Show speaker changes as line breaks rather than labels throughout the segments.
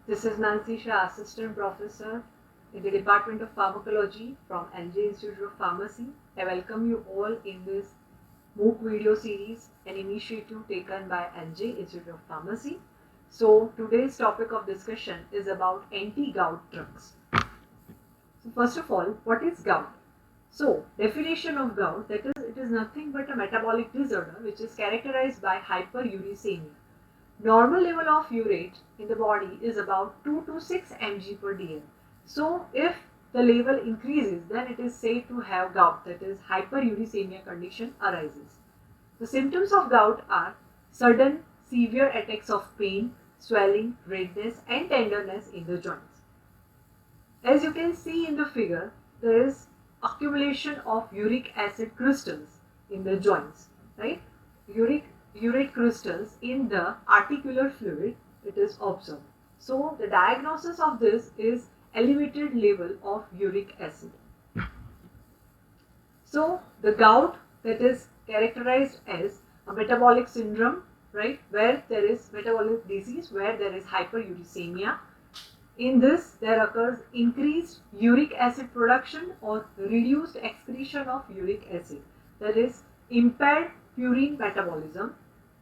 This is Nancy Shah, Assistant Professor in the Department of Pharmacology from NJ Institute of Pharmacy. I welcome you all in this MOOC video series, an initiative taken by NJ Institute of Pharmacy. So today's topic of discussion is about anti-gout drugs. So first of all, what is gout? So definition of gout, that is, it is nothing but a metabolic disorder which is characterized by hyperuricemia. Normal level of urate in the body is about 2 to 6 mg per dl. So if the level increases, then it is said to have gout, that is hyperuricemia condition arises. The symptoms of gout are sudden severe attacks of pain, swelling, redness and tenderness in the joints. As you can see in the figure, there is accumulation of uric acid crystals in the joints, right? Urate crystals in the articular fluid, it is observed. So the diagnosis of this is elevated level of uric acid. So the gout, that is characterized as a metabolic syndrome, right, where there is metabolic disease, where there is hyperuricemia. In this, there occurs increased uric acid production or reduced excretion of uric acid, that is impaired purine metabolism.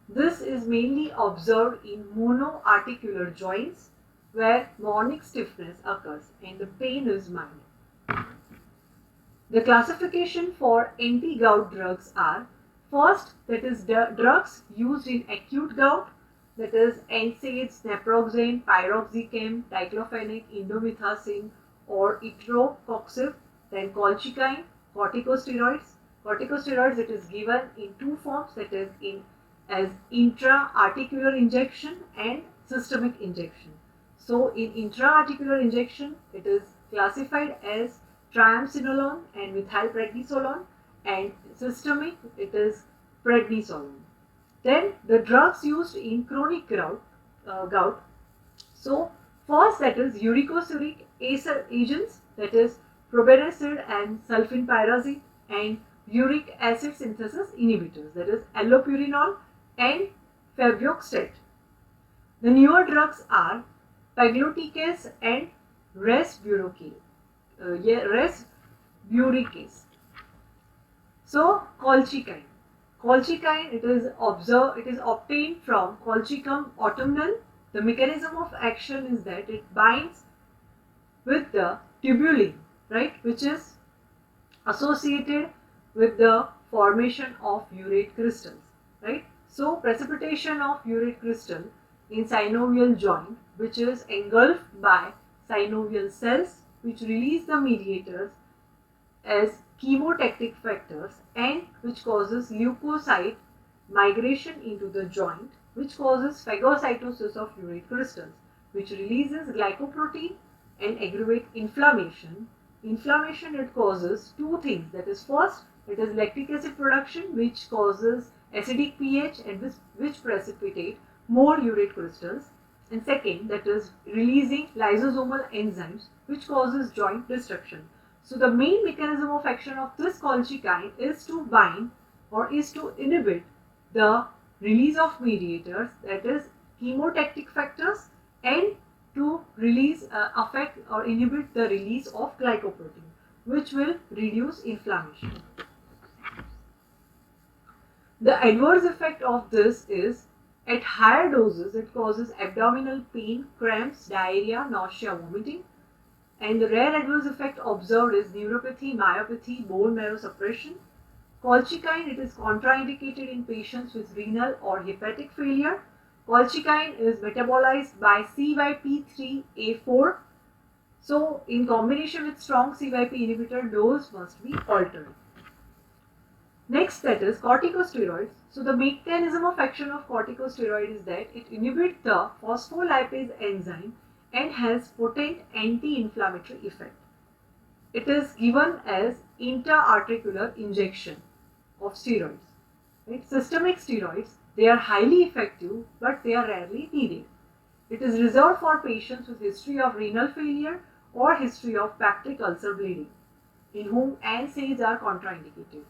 This is mainly observed in monoarticular joints where morning stiffness occurs and the pain is mild. The classification for anti-gout drugs are: first, that is drugs used in acute gout, that is NSAIDs, naproxen, piroxicam, diclofenac, indomethacin or ipratropium, then colchicine, corticosteroids. Corticosteroids, it is given in two forms, that is as intra-articular injection and systemic injection. So in intra-articular injection, it is classified as triamcinolone and methylprednisolone, and systemic, it is prednisolone. Then the drugs used in chronic gout. So first, that is uricosuric agents, that is probenecid and sulfenpyrazine, and uric acid synthesis inhibitors, that is allopurinol and febuxostat. The newer drugs are pegloticase and resburicase. So colchicine. Colchicine, it is obtained from Colchicum autumnale. The mechanism of action is that it binds with the tubulin, right, which is associated with the formation of urate crystals, right? So precipitation of urate crystal in synovial joint, which is engulfed by synovial cells, which release the mediators as chemotactic factors and which causes leukocyte migration into the joint, which causes phagocytosis of urate crystals, which releases glycoprotein and aggravate inflammation. Inflammation, it causes two things, that is first, it is lactic acid production, which causes acidic pH and which precipitate more urate crystals, and second, that is releasing lysosomal enzymes, which causes joint destruction. So the main mechanism of action of this colchicine is to bind or is to inhibit the release of mediators, that is chemotactic factors, and to release, affect or inhibit the release of glycoprotein, which will reduce inflammation. The adverse effect of this is, at higher doses, it causes abdominal pain, cramps, diarrhea, nausea, vomiting. And the rare adverse effect observed is neuropathy, myopathy, bone marrow suppression. Colchicine, it is contraindicated in patients with renal or hepatic failure. Colchicine is metabolized by CYP3A4. So in combination with strong CYP inhibitor, dose must be altered. Next, that is corticosteroids. So the mechanism of action of corticosteroid is that it inhibits the phospholipase enzyme and has potent anti-inflammatory effect. It is given as intra-articular injection of steroids. Right? Systemic steroids, they are highly effective, but they are rarely needed. It is reserved for patients with history of renal failure or history of peptic ulcer bleeding, in whom NSAIDs are contraindicated.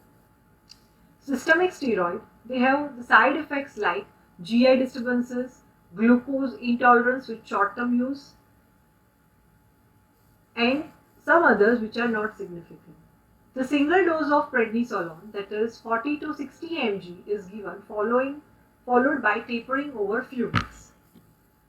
Systemic steroid, they have the side effects like GI disturbances, glucose intolerance with short-term use, and some others which are not significant. The single dose of prednisolone, that is 40 to 60 mg, is given followed by tapering over few weeks.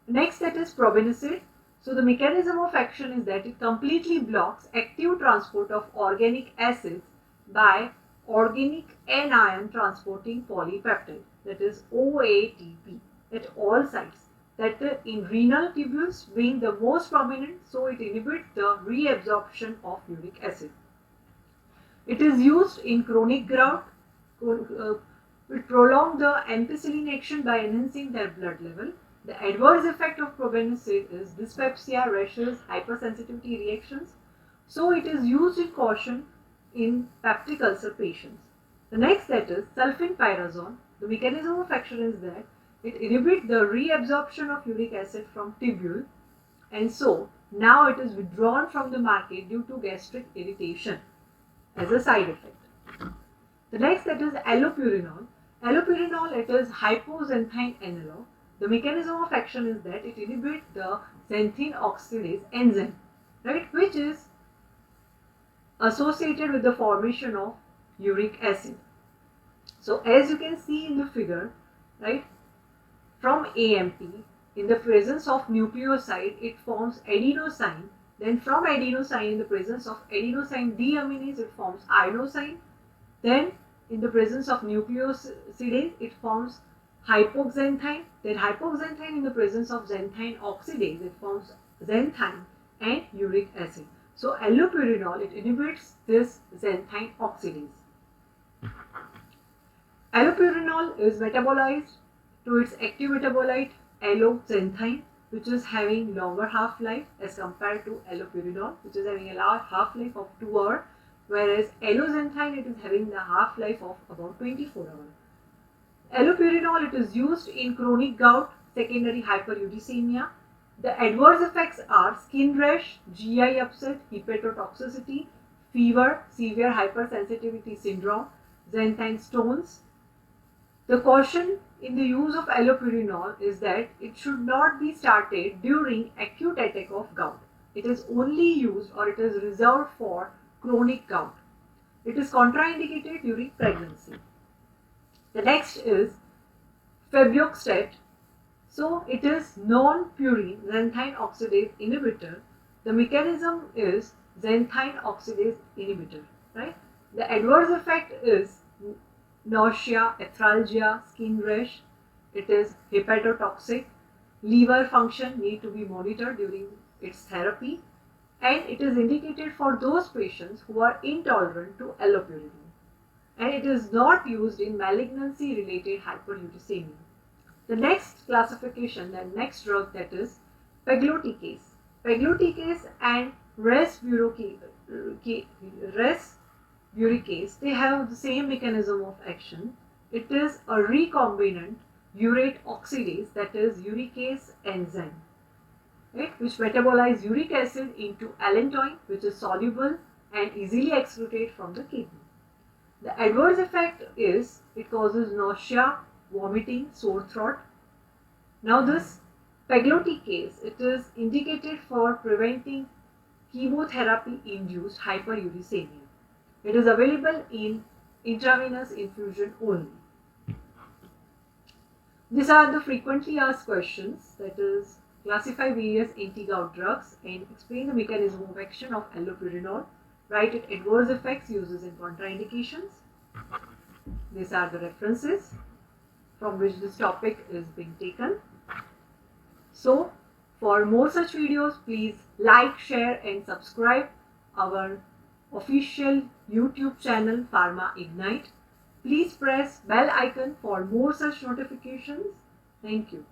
Next, that is probenecid. So the mechanism of action is that it completely blocks active transport of organic acids by organic anion transporting polypeptide, that is OATP, at all sites. That in renal tubules being the most prominent, so it inhibits the reabsorption of uric acid. It is used in chronic gout. It prolongs the ampicillin action by enhancing their blood level. The adverse effect of probenecid is dyspepsia, rashes, hypersensitivity reactions. So it is used in caution in peptic ulcer patients. The next, that is sulfenpyrazone. The mechanism of action is that it inhibits the reabsorption of uric acid from tubule, and so now it is withdrawn from the market due to gastric irritation as a side effect. The next, that is allopurinol. Allopurinol, it is hypoxanthine analog. The mechanism of action is that it inhibits the xanthine oxidase enzyme, right, which is associated with the formation of uric acid. So as you can see in the figure, right, from AMP, in the presence of nucleoside, it forms adenosine. Then from adenosine, in the presence of adenosine deaminase, it forms inosine. Then in the presence of nucleosidase, it forms hypoxanthine. Then hypoxanthine, in the presence of xanthine oxidase, it forms xanthine and uric acid. So allopurinol, it inhibits this xanthine oxidase. Allopurinol is metabolized to its active metabolite alloxanthine, which is having longer half-life as compared to allopurinol, which is having a half-life of 2 hours, whereas alloxanthine, it is having the half-life of about 24 hours. Allopurinol, it is used in chronic gout, secondary hyperuricemia. The adverse effects are skin rash, GI upset, hepatotoxicity, fever, severe hypersensitivity syndrome, xanthine stones. The caution in the use of allopurinol is that it should not be started during acute attack of gout. It is only used, or it is reserved for chronic gout. It is contraindicated during pregnancy. The next is febuxostat. So it is non-purine xanthine oxidase inhibitor. The mechanism is xanthine oxidase inhibitor, right? The adverse effect is nausea, arthralgia, skin rash. It is hepatotoxic. Liver function need to be monitored during its therapy, and it is indicated for those patients who are intolerant to allopurinol. And it is not used in malignancy-related hyperuricemia. The next classification, the next drug, that is pegloticase. Pegloticase and resveratrolcase, they have the same mechanism of action. It is a recombinant urate oxidase, that is uricase enzyme, right, which metabolize uric acid into allantoin, which is soluble and easily excreted from the kidney. The adverse effect is it causes nausea, vomiting, sore throat. Now this pegloticase, it is indicated for preventing chemotherapy-induced hyperuricemia. It is available in intravenous infusion only. These are the frequently asked questions, that is classify various anti-gout drugs and explain the mechanism of action of allopurinol. Write its adverse effects, uses and contraindications. These are the references from which this topic is being taken. So, for more such videos, please like, share and subscribe our official YouTube channel Pharma Ignite. Please press bell icon for more such notifications. Thank you.